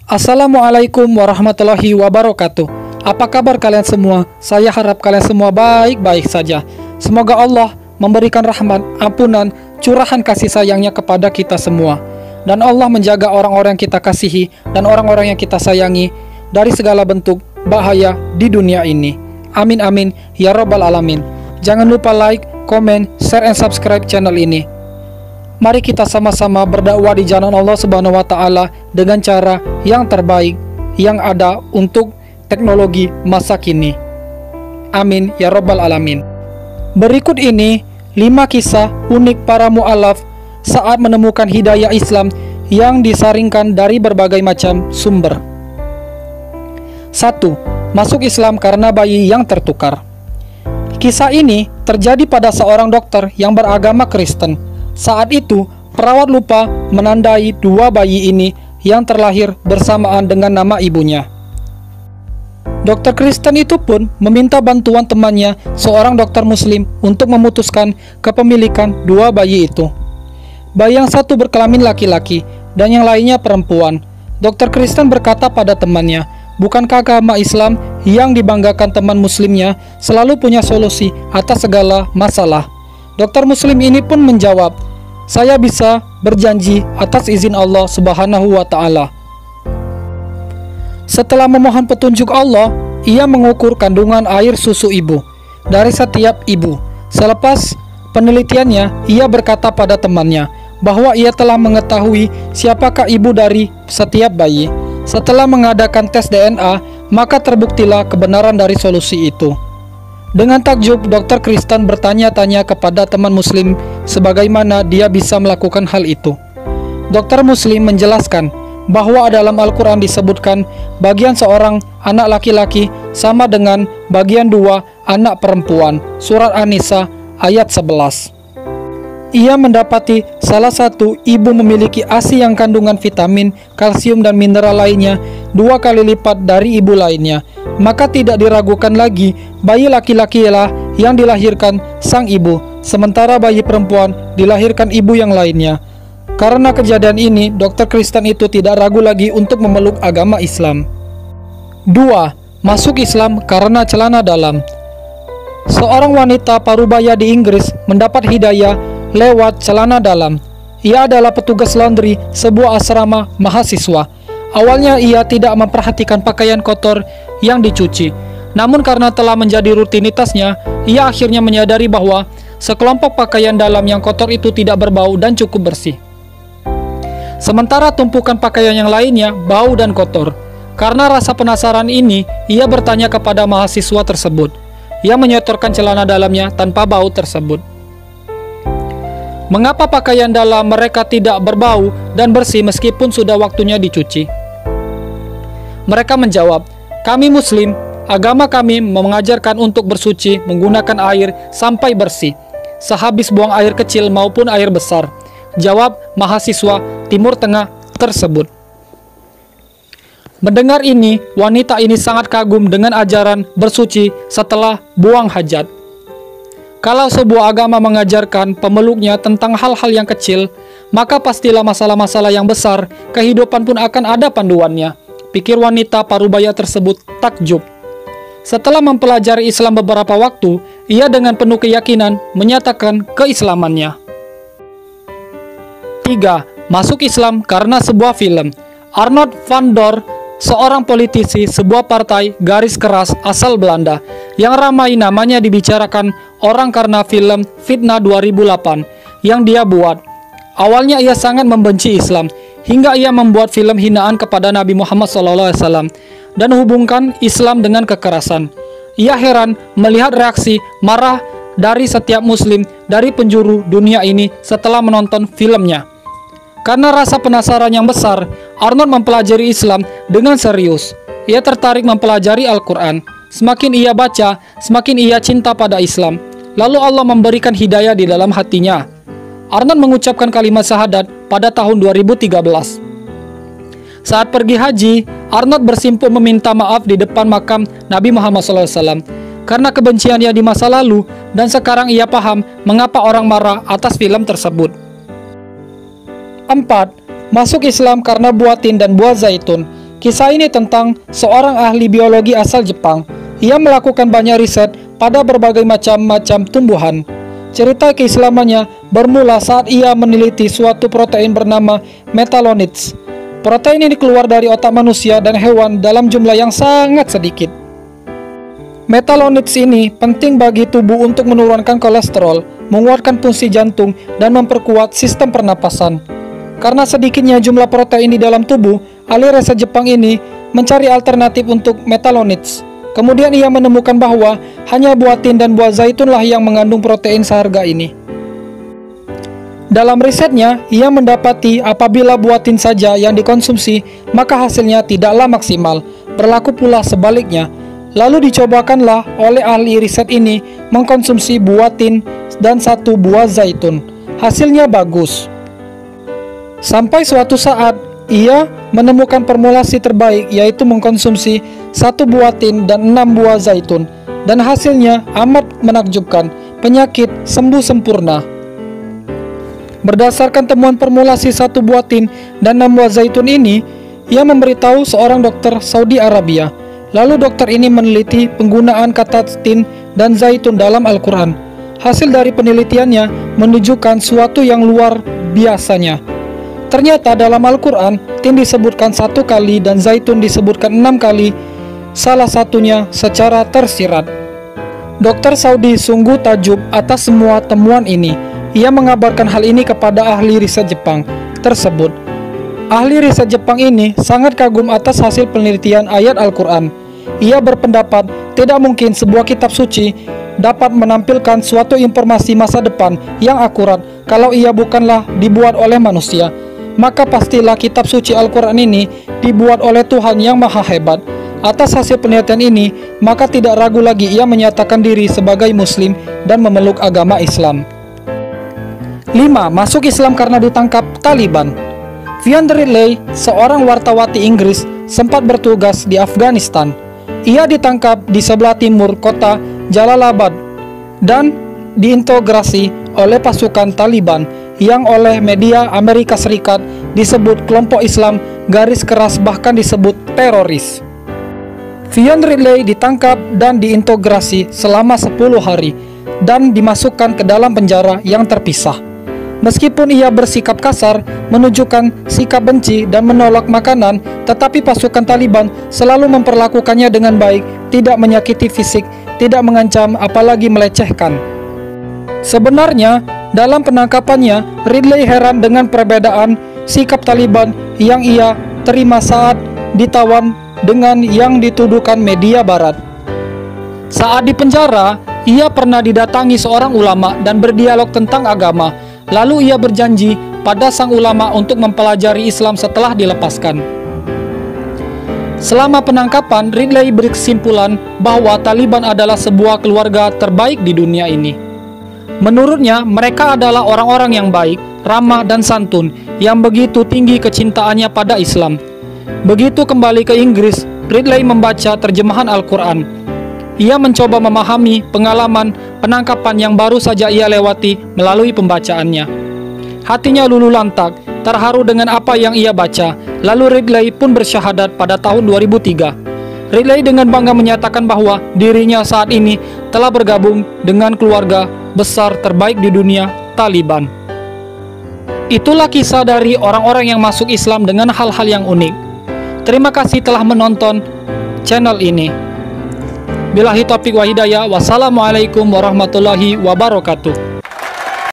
Assalamualaikum warahmatullahi wabarakatuh. Apa kabar kalian semua? Saya harap kalian semua baik-baik saja. Semoga Allah memberikan rahmat, ampunan, curahan kasih sayangnya kepada kita semua. Dan Allah menjaga orang-orang yang kita kasihi dan orang-orang yang kita sayangi dari segala bentuk bahaya di dunia ini. Amin amin ya rabbal alamin. Jangan lupa like, komen, share, and subscribe channel ini. Mari kita sama-sama berdakwah di jalan Allah Subhanahu wa Ta'ala dengan cara yang terbaik yang ada untuk teknologi masa kini. Amin ya rabbal alamin. Berikut ini 5 kisah unik para mu'alaf saat menemukan hidayah Islam yang disaringkan dari berbagai macam sumber. 1. Masuk Islam karena bayi yang tertukar. Kisah ini terjadi pada seorang dokter yang beragama Kristen. Saat itu, perawat lupa menandai 2 bayi ini yang terlahir bersamaan dengan nama ibunya. Dokter Kristen itu pun meminta bantuan temannya, seorang dokter muslim, untuk memutuskan kepemilikan 2 bayi itu. Bayi yang satu berkelamin laki-laki dan yang lainnya perempuan. Dokter Kristen berkata pada temannya, "Bukankah agama Islam yang dibanggakan teman muslimnya selalu punya solusi atas segala masalah?" Dokter muslim ini pun menjawab, "Saya bisa berjanji atas izin Allah Subhanahu wa Ta'ala." Setelah memohon petunjuk Allah, ia mengukur kandungan air susu ibu dari setiap ibu. Selepas penelitiannya, ia berkata pada temannya bahwa ia telah mengetahui siapakah ibu dari setiap bayi. Setelah mengadakan tes DNA, maka terbuktilah kebenaran dari solusi itu. Dengan takjub, dokter Kristen bertanya-tanya kepada teman muslim sebagaimana dia bisa melakukan hal itu. Dokter muslim menjelaskan bahwa dalam Al-Quran disebutkan bagian seorang anak laki-laki sama dengan bagian 2 anak perempuan. Surat An-Nisa ayat 11. Ia mendapati salah satu ibu memiliki ASI yang kandungan vitamin, kalsium, dan mineral lainnya 2 kali lipat dari ibu lainnya. Maka tidak diragukan lagi, bayi laki-laki ialah yang dilahirkan sang ibu, sementara bayi perempuan dilahirkan ibu yang lainnya. Karena kejadian ini, dokter Kristen itu tidak ragu lagi untuk memeluk agama Islam. 2. Masuk Islam karena celana dalam. Seorang wanita parubaya di Inggris mendapat hidayah lewat celana dalam. Ia adalah petugas laundry sebuah asrama mahasiswa. Awalnya ia tidak memperhatikan pakaian kotor yang dicuci. Namun karena telah menjadi rutinitasnya, ia akhirnya menyadari bahwa sekelompok pakaian dalam yang kotor itu tidak berbau dan cukup bersih. Sementara tumpukan pakaian yang lainnya bau dan kotor. Karena rasa penasaran ini, ia bertanya kepada mahasiswa tersebut. Ia menyetorkan celana dalamnya tanpa bau tersebut. Mengapa pakaian dalam mereka tidak berbau dan bersih meskipun sudah waktunya dicuci? Mereka menjawab, "Kami muslim, agama kami mengajarkan untuk bersuci menggunakan air sampai bersih, sehabis buang air kecil maupun air besar," jawab mahasiswa Timur Tengah tersebut. Mendengar ini, wanita ini sangat kagum dengan ajaran bersuci setelah buang hajat. Kalau sebuah agama mengajarkan pemeluknya tentang hal-hal yang kecil, maka pastilah masalah-masalah yang besar, kehidupan pun akan ada panduannya, pikir wanita parubaya tersebut takjub. Setelah mempelajari Islam beberapa waktu, ia dengan penuh keyakinan menyatakan keislamannya. 3. Masuk Islam karena sebuah film. Arnold van der, seorang politisi sebuah partai garis keras asal Belanda yang ramai namanya dibicarakan orang karena film Fitnah 2008 yang dia buat. Awalnya ia sangat membenci Islam hingga ia membuat film hinaan kepada Nabi Muhammad SAW dan hubungkan Islam dengan kekerasan. Ia heran melihat reaksi marah dari setiap muslim dari penjuru dunia ini setelah menonton filmnya. Karena rasa penasaran yang besar, Arnold mempelajari Islam dengan serius. Ia tertarik mempelajari Al-Quran. Semakin ia baca, semakin ia cinta pada Islam. Lalu Allah memberikan hidayah di dalam hatinya. Arnold mengucapkan kalimat syahadat pada tahun 2013. Saat pergi haji, Arnold bersimpuh meminta maaf di depan makam Nabi Muhammad SAW karena kebenciannya di masa lalu, dan sekarang ia paham mengapa orang marah atas film tersebut. 4. Masuk Islam karena buah tin dan buah zaitun. Kisah ini tentang seorang ahli biologi asal Jepang. Ia melakukan banyak riset pada berbagai macam tumbuhan. Cerita keislamannya bermula saat ia meneliti suatu protein bernama metalonids. Protein ini keluar dari otak manusia dan hewan dalam jumlah yang sangat sedikit. Metalonids ini penting bagi tubuh untuk menurunkan kolesterol, menguatkan fungsi jantung, dan memperkuat sistem pernapasan. Karena sedikitnya jumlah protein di dalam tubuh, ahli riset Jepang ini mencari alternatif untuk metalonids. Kemudian ia menemukan bahwa hanya buah tin dan buah zaitunlah yang mengandung protein seharga ini. Dalam risetnya, ia mendapati apabila buah tin saja yang dikonsumsi, maka hasilnya tidaklah maksimal. Berlaku pula sebaliknya. Lalu dicobakanlah oleh ahli riset ini mengkonsumsi buah tin dan 1 buah zaitun. Hasilnya bagus. Sampai suatu saat, ia menemukan formulasi terbaik, yaitu mengkonsumsi 1 buah tin dan 6 buah zaitun. Dan hasilnya amat menakjubkan, penyakit sembuh sempurna. Berdasarkan temuan formulasi 1 buah tin dan 6 buah zaitun ini, ia memberitahu seorang dokter Saudi Arabia. Lalu dokter ini meneliti penggunaan kata tin dan zaitun dalam Al-Quran. Hasil dari penelitiannya menunjukkan suatu yang luar biasanya. Ternyata dalam Al-Quran, tin disebutkan 1 kali dan zaitun disebutkan 6 kali, salah satunya secara tersirat. Dokter Saudi sungguh takjub atas semua temuan ini. Ia mengabarkan hal ini kepada ahli riset Jepang tersebut. Ahli riset Jepang ini sangat kagum atas hasil penelitian ayat Al-Quran. Ia berpendapat tidak mungkin sebuah kitab suci dapat menampilkan suatu informasi masa depan yang akurat kalau ia bukanlah dibuat oleh manusia. Maka pastilah kitab suci Al-Quran ini dibuat oleh Tuhan yang maha hebat. Atas hasil penelitian ini, maka tidak ragu lagi ia menyatakan diri sebagai Muslim dan memeluk agama Islam. 5. Masuk Islam karena ditangkap Taliban. Vivian Ridley, seorang wartawati Inggris, sempat bertugas di Afghanistan. Ia ditangkap di sebelah timur kota Jalalabad dan diintegrasi oleh pasukan Taliban yang oleh media Amerika Serikat disebut kelompok Islam garis keras, bahkan disebut teroris. Vivian Ridley ditangkap dan diintegrasi selama 10 hari dan dimasukkan ke dalam penjara yang terpisah. Meskipun ia bersikap kasar, menunjukkan sikap benci dan menolak makanan, tetapi pasukan Taliban selalu memperlakukannya dengan baik, tidak menyakiti fisik, tidak mengancam, apalagi melecehkan. Sebenarnya, dalam penangkapannya, Ridley heran dengan perbedaan sikap Taliban yang ia terima saat ditawan dengan yang dituduhkan media barat. Saat di penjara, ia pernah didatangi seorang ulama dan berdialog tentang agama. Lalu ia berjanji pada sang ulama untuk mempelajari Islam setelah dilepaskan. Selama penangkapan, Ridley berkesimpulan bahwa Taliban adalah sebuah keluarga terbaik di dunia ini. Menurutnya, mereka adalah orang-orang yang baik, ramah dan santun, yang begitu tinggi kecintaannya pada Islam. Begitu kembali ke Inggris, Ridley membaca terjemahan Al-Quran. Ia mencoba memahami pengalaman penangkapan yang baru saja ia lewati melalui pembacaannya. Hatinya luluh lantak, terharu dengan apa yang ia baca. Lalu Ridley pun bersyahadat pada tahun 2003. Ridley dengan bangga menyatakan bahwa dirinya saat ini telah bergabung dengan keluarga besar terbaik di dunia, Taliban. Itulah kisah dari orang-orang yang masuk Islam dengan hal-hal yang unik. Terima kasih telah menonton channel ini. Billahi taufiq wa hidayah. Wassalamualaikum warahmatullahi wabarakatuh.